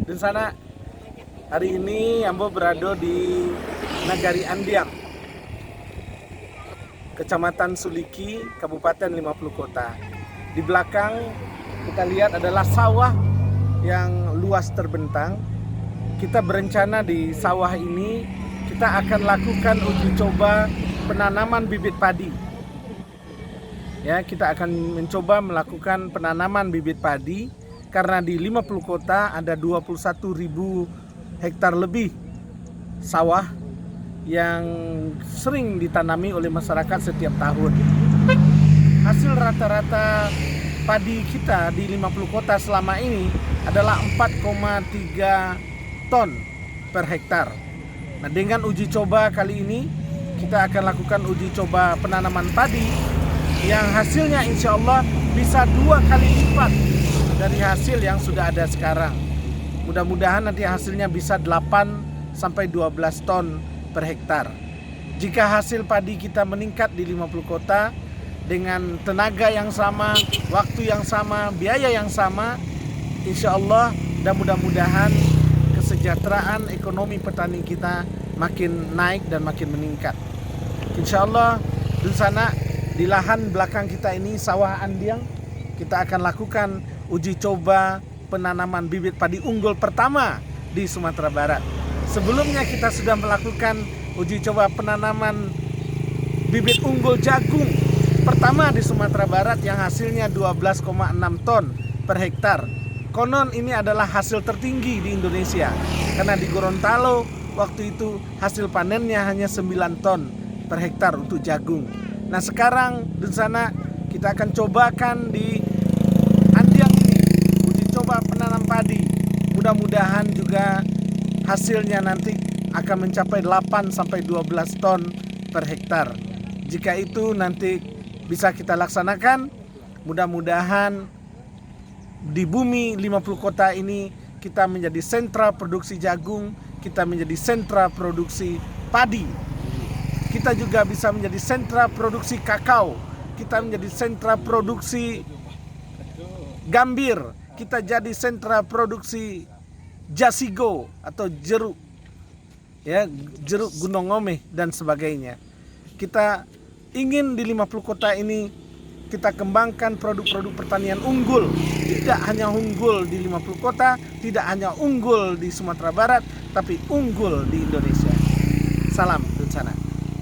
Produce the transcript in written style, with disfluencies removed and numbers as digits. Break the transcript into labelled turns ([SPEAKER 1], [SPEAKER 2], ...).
[SPEAKER 1] Di sana hari ini Ambo berada di Nagari Andiang, Kecamatan Suliki, Kabupaten 50 Kota. Di belakang kita lihat adalah sawah yang luas terbentang. Kita berencana di sawah ini kita akan lakukan uji coba penanaman bibit padi. Ya, kita akan mencoba melakukan penanaman bibit padi karena di 50 kota ada 21.000 hektar lebih sawah yang sering ditanami oleh masyarakat setiap tahun. Hasil rata-rata padi kita di 50 kota selama ini adalah 4,3 ton per hektar. Nah, dengan uji coba kali ini kita akan lakukan uji coba penanaman padi yang hasilnya insya Allah bisa 2 kali lipat dari hasil yang sudah ada sekarang. Mudah-mudahan nanti hasilnya bisa 8 sampai 12 ton per hektar. Jika hasil padi kita meningkat di 50 kota dengan tenaga yang sama, waktu yang sama, biaya yang sama, insya Allah dan mudah-mudahan kesejahteraan ekonomi petani kita makin naik dan makin meningkat. Insya Allah di sana di lahan belakang kita ini sawah Andiang, kita akan lakukan uji coba penanaman bibit padi unggul pertama di Sumatera Barat. Sebelumnya kita sudah melakukan uji coba penanaman bibit unggul jagung pertama di Sumatera Barat yang hasilnya 12,6 ton per hektar. Konon ini adalah hasil tertinggi di Indonesia karena di Gorontalo waktu itu hasil panennya hanya 9 ton per hektar untuk jagung. Nah, sekarang di sana kita akan cobakan di Andiang ini uji coba penanam padi. Mudah-mudahan juga hasilnya nanti akan mencapai 8 sampai 12 ton per hektar. Jika itu nanti bisa kita laksanakan, mudah-mudahan di bumi 50 kota ini kita menjadi sentra produksi jagung, kita menjadi sentra produksi padi. Kita juga bisa menjadi sentra produksi kakao, kita menjadi sentra produksi gambir, kita jadi sentra produksi jasigo atau jeruk, ya, jeruk gunung ngomeh dan sebagainya. Kita ingin di 50 kota ini kita kembangkan produk-produk pertanian unggul, tidak hanya unggul di 50 kota, tidak hanya unggul di Sumatera Barat, tapi unggul di Indonesia. Salam Dunsana.